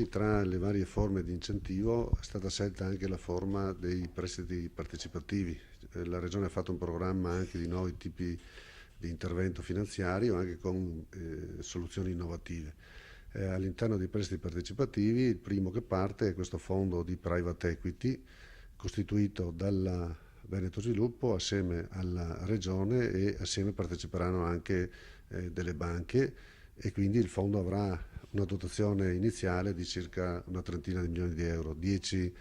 Tra le varie forme di incentivo è stata scelta anche la forma dei prestiti partecipativi. La Regione ha fatto un programma anche di nuovi tipi di intervento finanziario, anche con soluzioni innovative. All'interno dei prestiti partecipativi il primo che parte è questo fondo di private equity costituito dalla Veneto Sviluppo assieme alla Regione, e assieme parteciperanno anche delle banche, e quindi il fondo avrà una dotazione iniziale di circa una trentina di milioni di euro, 10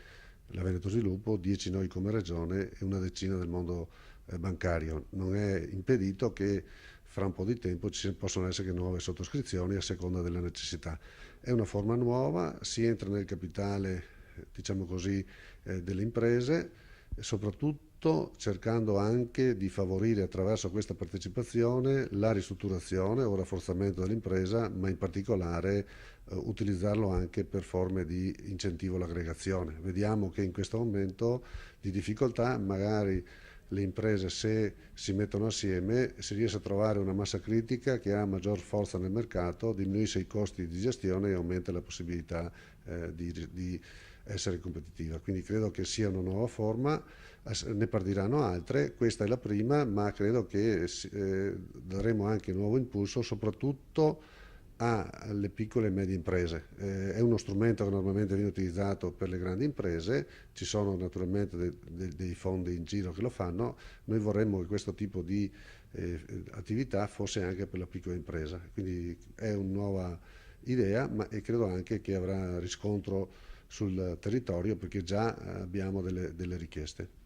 la Veneto Sviluppo, 10 noi come Regione e una decina del mondo bancario. Non è impedito che fra un po' di tempo ci possono essere nuove sottoscrizioni a seconda della necessità. È una forma nuova, si entra nel capitale, diciamo così, delle imprese, soprattutto cercando anche di favorire attraverso questa partecipazione la ristrutturazione o rafforzamento dell'impresa, ma in particolare utilizzarlo anche per forme di incentivo all'aggregazione. Vediamo che in questo momento di difficoltà magari le imprese, se si mettono assieme, si riesce a trovare una massa critica che ha maggior forza nel mercato, diminuisce i costi di gestione e aumenta la possibilità di essere competitiva. Quindi credo che sia una nuova forma, ne partiranno altre, questa è la prima, ma credo che daremo anche un nuovo impulso soprattutto alle piccole e medie imprese. È uno strumento che normalmente viene utilizzato per le grandi imprese, ci sono naturalmente dei fondi in giro che lo fanno, noi vorremmo che questo tipo di attività fosse anche per la piccola impresa, quindi è una nuova idea, e credo anche che avrà riscontro sul territorio perché già abbiamo delle richieste.